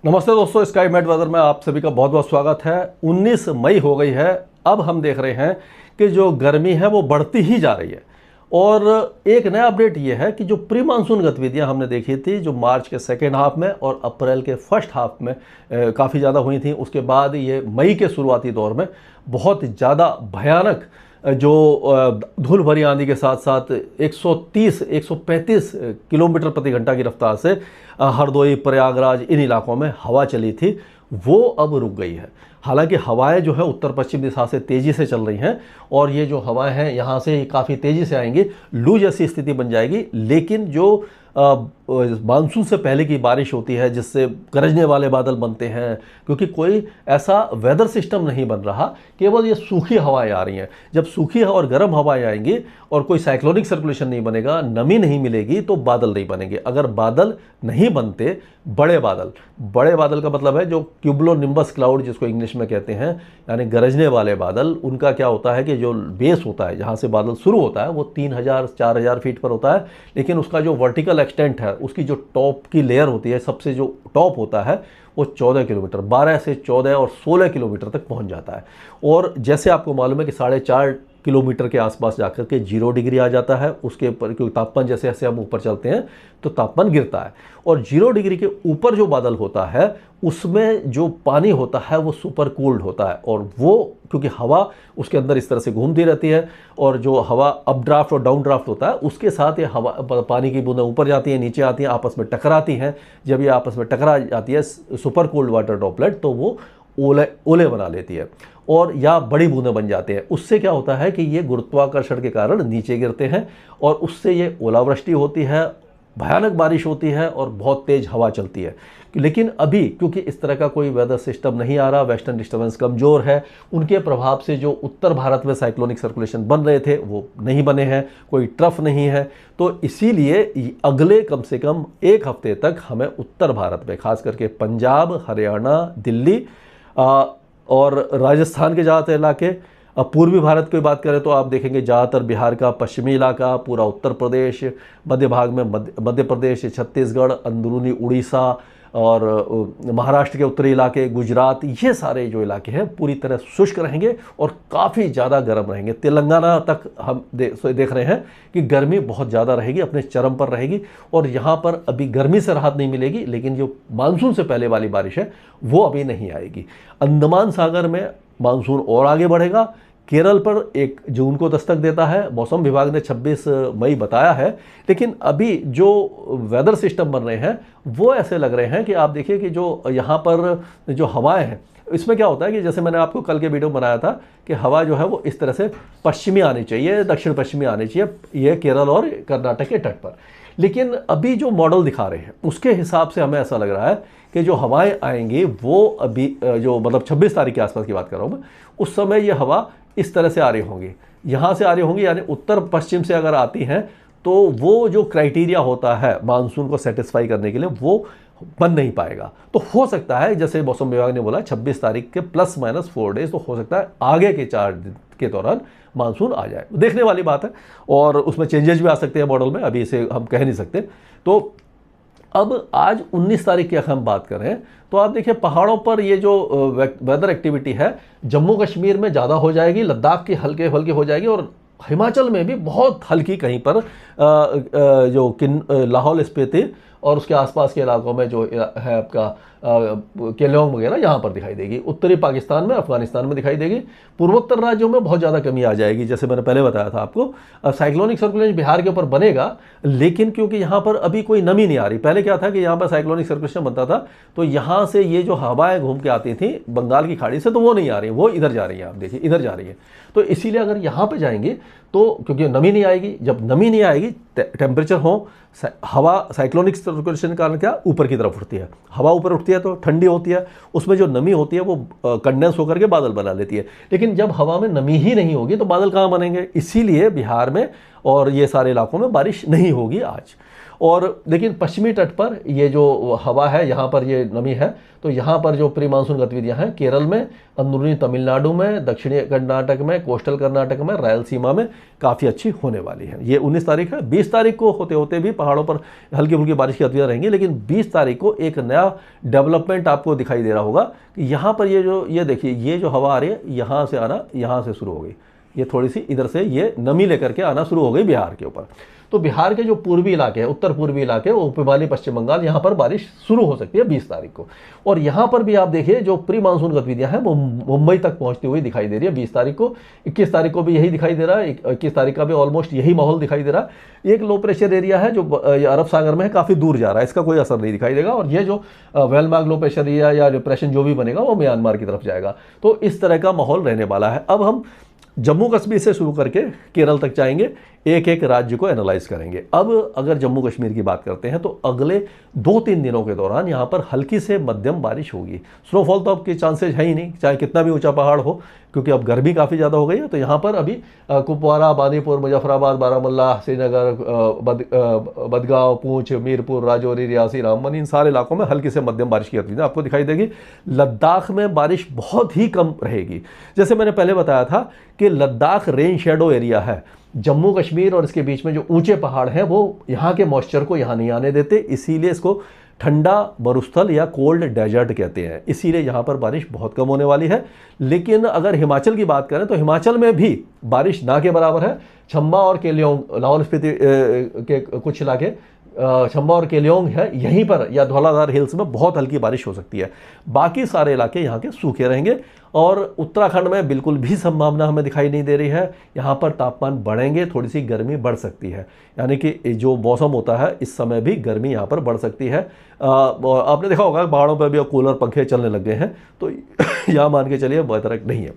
नमस्ते दोस्तों, sky met weather में आप सभी का बहुत बहुत स्वागत है। 19 मई हो गई है। अब हम देख रहे हैं कि जो गर्मी है वो बढ़ती ही जा रही है। और एक नया अपडेट ये है कि जो प्री मानसून गतिविधियां हमने देखी थी, जो मार्च के सेकेंड हाफ में और अप्रैल के फर्स्ट हाफ में काफ़ी ज़्यादा हुई थी, उसके बाद ये मई के शुरुआती दौर में बहुत ज़्यादा भयानक जो धूल भरी आंधी के साथ साथ 130-135 किलोमीटर प्रति घंटा की रफ्तार से हरदोई, प्रयागराज इन इलाकों में हवा चली थी, वो अब रुक गई है। हालांकि हवाएं जो है उत्तर पश्चिम दिशा से तेज़ी से चल रही हैं और ये जो हवाएं हैं यहाँ से काफ़ी तेज़ी से आएंगी, लू जैसी स्थिति बन जाएगी। लेकिन जो मानसून से पहले की बारिश होती है जिससे गरजने वाले बादल बनते हैं, क्योंकि कोई ऐसा वेदर सिस्टम नहीं बन रहा, केवल ये सूखी हवाएं आ रही हैं। जब सूखी और गर्म हवाएं आएंगी और कोई साइक्लोनिक सर्कुलेशन नहीं बनेगा, नमी नहीं मिलेगी, तो बादल नहीं बनेंगे। अगर बादल नहीं बनते, बड़े बादल का मतलब है जो क्यूमुलोनिम्बस क्लाउड जिसको इंग्लिश में कहते हैं, यानी गरजने वाले बादल, उनका क्या होता है कि जो बेस होता है जहाँ से बादल शुरू होता है वो 3000-4000 फीट पर होता है, लेकिन उसका जो वर्टिकल एक्सटेंट है, उसकी जो टॉप की लेयर होती है, सबसे जो टॉप होता है वो 14 किलोमीटर, 12 से 14 और 16 किलोमीटर तक पहुंच जाता है। और जैसे आपको मालूम है कि 4.5 किलोमीटर के आसपास जाकर के 0 डिग्री आ जाता है, उसके ऊपर क्योंकि तापमान जैसे जैसे हम ऊपर चलते हैं तो तापमान गिरता है। और 0 डिग्री के ऊपर जो बादल होता है उसमें जो पानी होता है वो सुपर कूल्ड होता है, और वो क्योंकि हवा उसके अंदर इस तरह से घूमती रहती है, और जो हवा अप ड्राफ्ट और डाउन ड्राफ्ट होता है उसके साथ ये हवा पानी की बूंदें ऊपर जाती हैं, नीचे आती हैं, आपस में टकराती हैं। जब ये आपस में टकरा जाती है सुपर कूल्ड वाटर ड्रॉपलेट, तो वो ओले बना लेती है और या बड़ी बूंदें बन जाते हैं। उससे क्या होता है कि ये गुरुत्वाकर्षण के कारण नीचे गिरते हैं और उससे ये ओलावृष्टि होती है, भयानक बारिश होती है और बहुत तेज हवा चलती है। लेकिन अभी क्योंकि इस तरह का कोई वेदर सिस्टम नहीं आ रहा, वेस्टर्न डिस्टर्बेंस कमज़ोर है, उनके प्रभाव से जो उत्तर भारत में साइक्लोनिक सर्कुलेशन बन रहे थे वो नहीं बने हैं, कोई ट्रफ नहीं है। तो इसीलिए अगले कम से कम एक हफ्ते तक हमें उत्तर भारत में, खास करके पंजाब, हरियाणा, दिल्ली और राजस्थान के ज़्यादातर इलाके, अब पूर्वी भारत की बात करें तो आप देखेंगे ज़्यादातर बिहार का पश्चिमी इलाका, पूरा उत्तर प्रदेश, मध्य भाग में मध्य प्रदेश, छत्तीसगढ़, अंदरूनी उड़ीसा और महाराष्ट्र के उत्तरी इलाके, गुजरात, ये सारे जो इलाके हैं पूरी तरह शुष्क रहेंगे और काफ़ी ज़्यादा गर्म रहेंगे। तेलंगाना तक हम देख रहे हैं कि गर्मी बहुत ज़्यादा रहेगी, अपने चरम पर रहेगी, और यहाँ पर अभी गर्मी से राहत नहीं मिलेगी, लेकिन जो मानसून से पहले वाली बारिश है वो अभी नहीं आएगी। अंडमान सागर में मानसून और आगे बढ़ेगा, केरल पर 1 जून को दस्तक देता है, मौसम विभाग ने 26 मई बताया है। लेकिन अभी जो वेदर सिस्टम बन रहे हैं वो ऐसे लग रहे हैं कि आप देखिए कि जो यहाँ पर जो हवाएं हैं, इसमें क्या होता है कि जैसे मैंने आपको कल के वीडियो बनाया था कि हवा जो है वो इस तरह से पश्चिमी आनी चाहिए, दक्षिण पश्चिमी आनी चाहिए, ये केरल और कर्नाटक के तट पर। लेकिन अभी जो मॉडल दिखा रहे हैं उसके हिसाब से हमें ऐसा लग रहा है कि जो हवाएं आएंगी वो अभी जो मतलब 26 तारीख के आसपास की बात कर रहा हूँ मैं, उस समय ये हवा इस तरह से आ रही होंगी, यहाँ से आ रही होंगी, यानी उत्तर पश्चिम से अगर आती हैं तो वो जो क्राइटेरिया होता है मानसून को सेटिस्फाई करने के लिए वो बन नहीं पाएगा। तो हो सकता है जैसे मौसम विभाग ने बोला 26 तारीख के ±4 डेज, तो हो सकता है आगे के 4 दिन के दौरान मानसून आ जाए। देखने वाली बात है, और उसमें चेंजेस भी आ सकते हैं मॉडल में, अभी इसे हम कह नहीं सकते। तो अब आज 19 तारीख की अगर हम बात करें तो आप देखिए पहाड़ों पर ये जो वेदर एक्टिविटी है जम्मू कश्मीर में ज़्यादा हो जाएगी, लद्दाख की हल्के हल्के हो जाएगी, और हिमाचल में भी बहुत हल्की कहीं पर जो लाहौल स्पीति और उसके आसपास के इलाकों में जो है आपका केलोंग वगैरह यहाँ पर दिखाई देगी। उत्तरी पाकिस्तान में, अफगानिस्तान में दिखाई देगी। पूर्वोत्तर राज्यों में बहुत ज़्यादा कमी आ जाएगी, जैसे मैंने पहले बताया था आपको। साइक्लोनिक सर्कुलेशन बिहार के ऊपर बनेगा, लेकिन क्योंकि यहाँ पर अभी कोई नमी नहीं आ रही। पहले क्या था कि यहाँ पर साइक्लोनिक सर्कुलेशन बनता था तो यहाँ से ये जो हवाएं घूम के आती थी बंगाल की खाड़ी से, तो वो नहीं आ रही, वो इधर जा रही है, आप देखिए इधर जा रही है। तो इसीलिए अगर यहाँ पर जाएंगे तो क्योंकि नमी नहीं आएगी, जब नमी नहीं आएगी टेम्परेचर हो, हवा साइक्लोनिक सर्कुलेशन के कारण क्या ऊपर की तरफ उठती है, हवा ऊपर उठती है तो ठंडी होती है, उसमें जो नमी होती है वो कंडेंस होकर के बादल बना लेती है। लेकिन जब हवा में नमी ही नहीं होगी तो बादल कहाँ बनेंगे? इसीलिए बिहार में और ये सारे इलाकों में बारिश नहीं होगी आज। और लेकिन पश्चिमी तट पर ये जो हवा है, यहाँ पर ये नमी है, तो यहाँ पर जो प्री मानसून गतिविधियाँ हैं केरल में, अंदरूनी तमिलनाडु में, दक्षिणी कर्नाटक में, कोस्टल कर्नाटक में, रायलसीमा में काफ़ी अच्छी होने वाली है। ये 19 तारीख है। 20 तारीख को होते होते भी पहाड़ों पर हल्की फुल्की बारिश की गतिविधियाँ रहेंगी, लेकिन 20 तारीख को एक नया डेवलपमेंट आपको दिखाई दे रहा होगा कि यहाँ पर ये देखिए, ये जो हवा आ रही है यहाँ से आना, यहाँ से शुरू हो गई, ये थोड़ी सी इधर से ये नमी लेकर के आना शुरू हो गई बिहार के ऊपर। तो बिहार के जो पूर्वी इलाके हैं, उत्तर पूर्वी इलाके, ऊपर वाली पश्चिम बंगाल, यहाँ पर बारिश शुरू हो सकती है 20 तारीख को। और यहाँ पर भी आप देखिए जो प्री मानसून गतिविधियाँ हैं वो मुंबई तक पहुँचती हुई दिखाई दे रही है 20 तारीख को। 21 तारीख को भी यही दिखाई दे रहा है, 21 तारीख का भी ऑलमोस्ट यही माहौल दिखाई दे रहा है। एक लो प्रेशर एरिया है जो अरब सागर में है, काफ़ी दूर जा रहा है, इसका कोई असर नहीं दिखाई देगा। और ये जो वेलमार्क लो प्रेशर एरिया या डिप्रेशन जो भी बनेगा वो म्यांमार की तरफ जाएगा। तो इस तरह का माहौल रहने वाला है। अब हम जम्मू कश्मीर से शुरू करके केरल तक जाएंगे, एक एक राज्य को एनालाइज करेंगे। अब अगर जम्मू कश्मीर की बात करते हैं तो अगले 2-3 दिनों के दौरान यहाँ पर हल्की से मध्यम बारिश होगी। स्नोफॉल तो अब के चांसेज है ही नहीं, चाहे कितना भी ऊंचा पहाड़ हो, क्योंकि अब गर्मी काफ़ी ज़्यादा हो गई है। तो यहाँ पर अभी कुपवारा, बांदीपुर, मुजफ्फराबाद, बारामूला, श्रीनगर, बदगांव, पूंछ, मीरपुर, राजौरी, रियासी, रामबन, इन सारे इलाकों में हल्की से मध्यम बारिश की गतिविधि आपको दिखाई देगी। लद्दाख में बारिश बहुत ही कम रहेगी। जैसे मैंने पहले बताया था कि लद्दाख रेन शेडो एरिया है। जम्मू कश्मीर और इसके बीच में जो ऊंचे पहाड़ हैं वो यहाँ के मॉइस्चर को यहाँ नहीं आने देते, इसीलिए इसको ठंडा मरुस्थल या कोल्ड डेजर्ट कहते हैं। इसीलिए यहाँ पर बारिश बहुत कम होने वाली है। लेकिन अगर हिमाचल की बात करें तो हिमाचल में भी बारिश ना के बराबर है। चंबा और केलियोंग, लाहौल स्पीति के कुछ इलाके, चंबा और केलियोंग है, यहीं पर या धौलाधार हिल्स में बहुत हल्की बारिश हो सकती है। बाकी सारे इलाके यहाँ के सूखे रहेंगे। और उत्तराखंड में बिल्कुल भी संभावना हमें दिखाई नहीं दे रही है। यहाँ पर तापमान बढ़ेंगे, थोड़ी सी गर्मी बढ़ सकती है, यानी कि जो मौसम होता है इस समय भी गर्मी यहाँ पर बढ़ सकती है। आपने देखा होगा पहाड़ों पर भी कूलर पंखे चलने लग गए हैं, तो यहाँ मान के चलिए बेहतर नहीं है।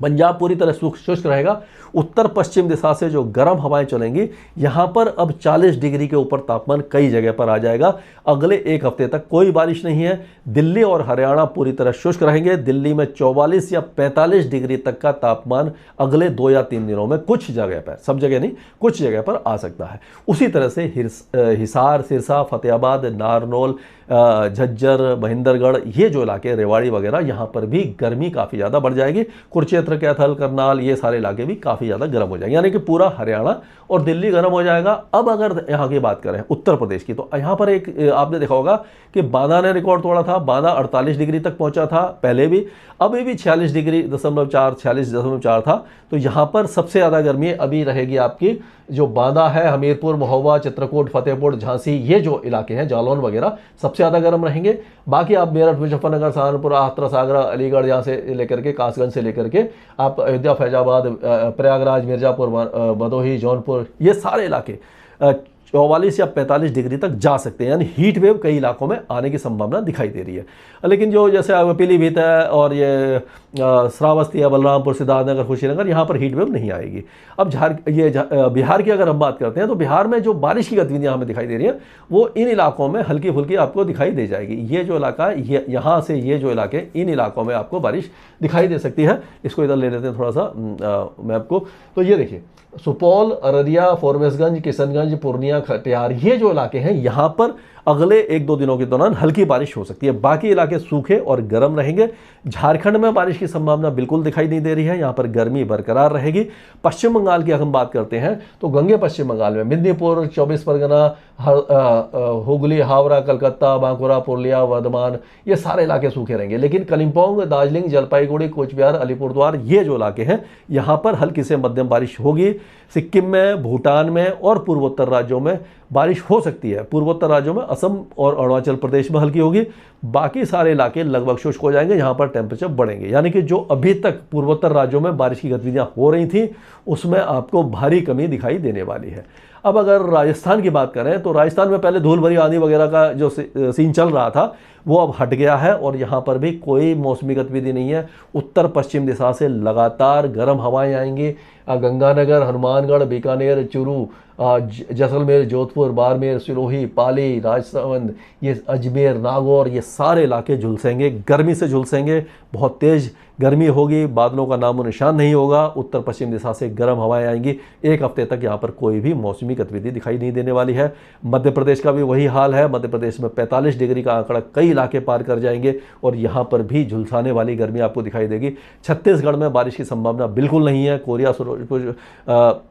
पंजाब पूरी तरह शुष्क रहेगा। उत्तर पश्चिम दिशा से जो गर्म हवाएं चलेंगी, यहाँ पर अब 40 डिग्री के ऊपर तापमान कई जगह पर आ जाएगा। अगले एक हफ्ते तक कोई बारिश नहीं है। दिल्ली और हरियाणा पूरी तरह शुष्क रहेंगे। दिल्ली में 44 या 45 डिग्री तक का तापमान अगले 2 या 3 दिनों में कुछ जगह पर, सब जगह नहीं, कुछ जगह पर आ सकता है। उसी तरह से हिसार, सिरसा, फतेहाबाद, नारनौल, झज्जर, महेंद्रगढ़, ये जो इलाके, रेवाड़ी वगैरह, यहाँ पर भी गर्मी काफ़ी ज़्यादा बढ़ जाएगी। कुरुक्षेत्र, कैथल, करनाल, ये सारे इलाके भी काफ़ी ज़्यादा गर्म हो जाएंगे, यानी कि पूरा हरियाणा और दिल्ली गर्म हो जाएगा। अब अगर यहाँ की बात करें उत्तर प्रदेश की, तो यहाँ पर एक आपने देखा होगा कि बांदा ने रिकॉर्ड तोड़ा था। बांदा 48 डिग्री तक पहुँचा था पहले भी, अभी भी 46.4 था। तो यहाँ पर सबसे ज़्यादा गर्मी अभी रहेगी आपकी जो बांदा है, हमीरपुर, महोबा, चित्रकूट, फतेहपुर, झांसी, ये जो इलाके हैं, जालौन वगैरह, सबसे ज़्यादा गर्म रहेंगे। बाकी आप मेरठ, मुजफ्फरनगर, सहारनपुर, हाथरस, आगरा, अलीगढ़, यहाँ से लेकर के कासगंज से लेकर के आप अयोध्या, फैजाबाद, प्रयागराज, मिर्ज़ापुर, भदोही, जौनपुर, ये सारे इलाके 44 या 45 डिग्री तक जा सकते हैं, यानी हीट वेव कई इलाकों में आने की संभावना दिखाई दे रही है। लेकिन जो जैसे पीलीभीत है और ये श्रावस्ती है, बलरामपुर, सिद्धार्थनगर, कुशीनगर, यहाँ पर हीट वेव नहीं आएगी। अब बिहार की अगर हम बात करते हैं तो बिहार में जो बारिश की गतिविधियाँ हमें दिखाई दे रही हैं वो इन इलाकों में हल्की फुल्की आपको दिखाई दे जाएगी। ये जो इलाका है, यहाँ से ये जो इलाके, इन इलाकों में आपको बारिश दिखाई दे सकती है। इसको इधर ले लेते हैं थोड़ा सा मैप को। तो ये देखिए, सुपौल, अररिया, फॉरबिसगंज, किशनगंज, पूर्णिया, कटिहार, ये जो इलाके हैं, यहाँ पर अगले 1-2 दिनों के दौरान हल्की बारिश हो सकती है। बाकी इलाके सूखे और गर्म रहेंगे। झारखंड में बारिश की संभावना बिल्कुल दिखाई नहीं दे रही है, यहाँ पर गर्मी बरकरार रहेगी। पश्चिम बंगाल की अगर हम बात करते हैं तो गंगे पश्चिम बंगाल में मेदिनीपुर, 24 परगना, हुगली, हावड़ा, कलकत्ता, बांकुरा, पुरुलिया, वर्धमान, ये सारे इलाके सूखे रहेंगे। लेकिन कलिम्पोंग, दार्जिलिंग, जलपाईगुड़ी, कोचबिहार, अलीपुरद्वार, ये जो इलाके हैं, यहाँ पर हल्की से मध्यम बारिश होगी। सिक्किम में, भूटान में और पूर्वोत्तर राज्यों में बारिश हो सकती है। पूर्वोत्तर राज्यों में असम और अरुणाचल प्रदेश में हल्की होगी। बाकी सारे इलाके लगभग शुष्क हो जाएंगे, यहाँ पर टेम्परेचर बढ़ेंगे। यानी कि जो अभी तक पूर्वोत्तर राज्यों में बारिश की गतिविधियाँ हो रही थी उसमें आपको भारी कमी दिखाई देने वाली है। अब अगर राजस्थान की बात करें तो राजस्थान में पहले धूल भरी आंधी वगैरह का जो सीन चल रहा था वो अब हट गया है और यहाँ पर भी कोई मौसमी गतिविधि नहीं है। उत्तर पश्चिम दिशा से लगातार गर्म हवाएं आएंगी। गंगानगर, हनुमानगढ़, बीकानेर, चूरू, जैसलमेर, जोधपुर, बाड़मेर, सिरोही, पाली, राजसमंद, ये अजमेर, नागौर, ये सारे इलाके झुलसेंगे, गर्मी से झुलसेंगे। बहुत तेज़ गर्मी होगी, बादलों का नामो निशान नहीं होगा, उत्तर पश्चिम दिशा से गर्म हवाएं आएंगी। एक हफ्ते तक यहाँ पर कोई भी मौसमी गतिविधि दिखाई नहीं देने वाली है। मध्य प्रदेश का भी वही हाल है। मध्य प्रदेश में 45 डिग्री का आंकड़ा कई इलाके पार कर जाएंगे और यहाँ पर भी झुलसाने वाली गर्मी आपको दिखाई देगी। छत्तीसगढ़ में बारिश की संभावना बिल्कुल नहीं है। कोरिया फिरोजपुर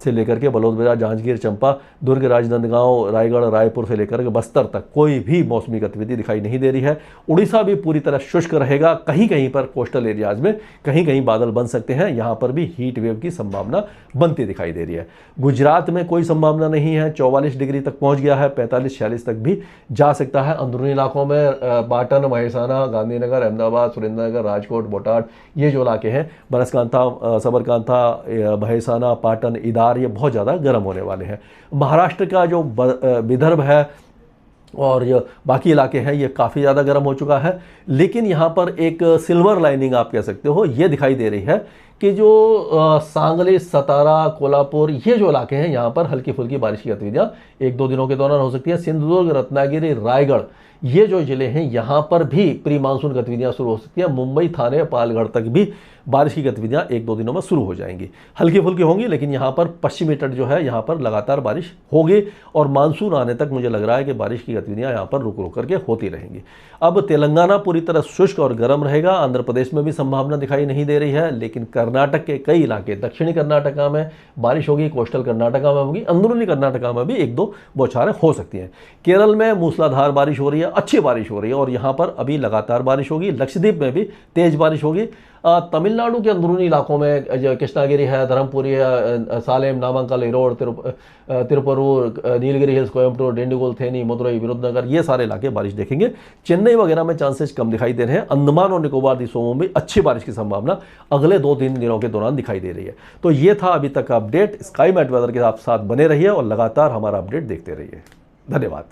से लेकर के बलौदाबाजार, जांजगीर चांपा, दुर्ग, राजनांदगांव, रायगढ़, रायपुर से लेकर के बस्तर तक कोई भी मौसमी गतिविधि दिखाई नहीं दे रही है। उड़ीसा भी पूरी तरह शुष्क रहेगा। कहीं कहीं पर कोस्टल एरियाज में कहीं कहीं बादल बन सकते हैं। यहाँ पर भी हीट वेव की संभावना बनती दिखाई दे रही है। गुजरात में कोई संभावना नहीं है, 44 डिग्री तक पहुंच गया है, 45-46 तक भी जा सकता है। अंदरूनी इलाकों में पाटन, महेसाना, गांधीनगर, अहमदाबाद, सुरेंद्रनगर, राजकोट, बोटाड, ये जो इलाके हैं, बनासकांठा, सबरकांठा, महेसाना, पाटन, इदार, ये बहुत ज़्यादा गर्म होने वाले हैं। महाराष्ट्र का जो विदर्भ है और ये बाकी इलाके हैं, ये काफ़ी ज़्यादा गर्म हो चुका है। लेकिन यहाँ पर एक सिल्वर लाइनिंग आप कह सकते हो, ये दिखाई दे रही है कि जो सांगली, सतारा, कोल्हापुर, ये जो इलाके हैं, यहाँ पर हल्की फुल्की बारिश की गतिविधियाँ 1-2 दिनों के दौरान हो सकती है। सिंधुदुर्ग, रत्नागिरी, रायगढ़, ये जो जिले हैं, यहाँ पर भी प्री मानसून गतिविधियाँ शुरू हो सकती है। मुंबई, थाने, पालगढ़ तक भी बारिश की गतिविधियाँ 1-2 दिनों में शुरू हो जाएंगी। हल्की फुल्की होंगी, लेकिन यहाँ पर पश्चिमी तट जो है, यहाँ पर लगातार बारिश होगी और मानसून आने तक मुझे लग रहा है कि बारिश की गतिविधियाँ यहाँ पर रुक रुक करके होती रहेंगी। अब तेलंगाना पूरी तरह शुष्क और गर्म रहेगा। आंध्र प्रदेश में भी संभावना दिखाई नहीं दे रही है, लेकिन कर्नाटक के कई इलाके, दक्षिणी कर्नाटका में बारिश होगी, कोस्टल कर्नाटका में होगी, अंदरूनी कर्नाटका में भी 1-2 बौछारें हो सकती हैं। केरल में मूसलाधार बारिश हो रही है, अच्छी बारिश हो रही है और यहाँ पर अभी लगातार बारिश होगी। लक्षद्वीप में भी तेज बारिश होगी। तमिलनाडु के अंदरूनी इलाकों में जो कृष्णागिरी है, धर्मपुरी है, सालेम, नामांकल, इरोड, तिरुपरूर, नीलगिरी हिल्स, कोयम्बटूर, डिंडीगुल, थेनी, मदुरई, विरुद्धनगर, ये सारे इलाके बारिश देखेंगे। चेन्नई वगैरह में चांसेस कम दिखाई दे रहे हैं। अंडमान और निकोबार द्वीपों में भी अच्छी बारिश की संभावना अगले 2-3 दिनों के दौरान दिखाई दे रही है। तो ये था अभी तक का अपडेट। स्काई मैट वेदर के साथ बने रहिए और लगातार हमारा अपडेट देखते रहिए। धन्यवाद।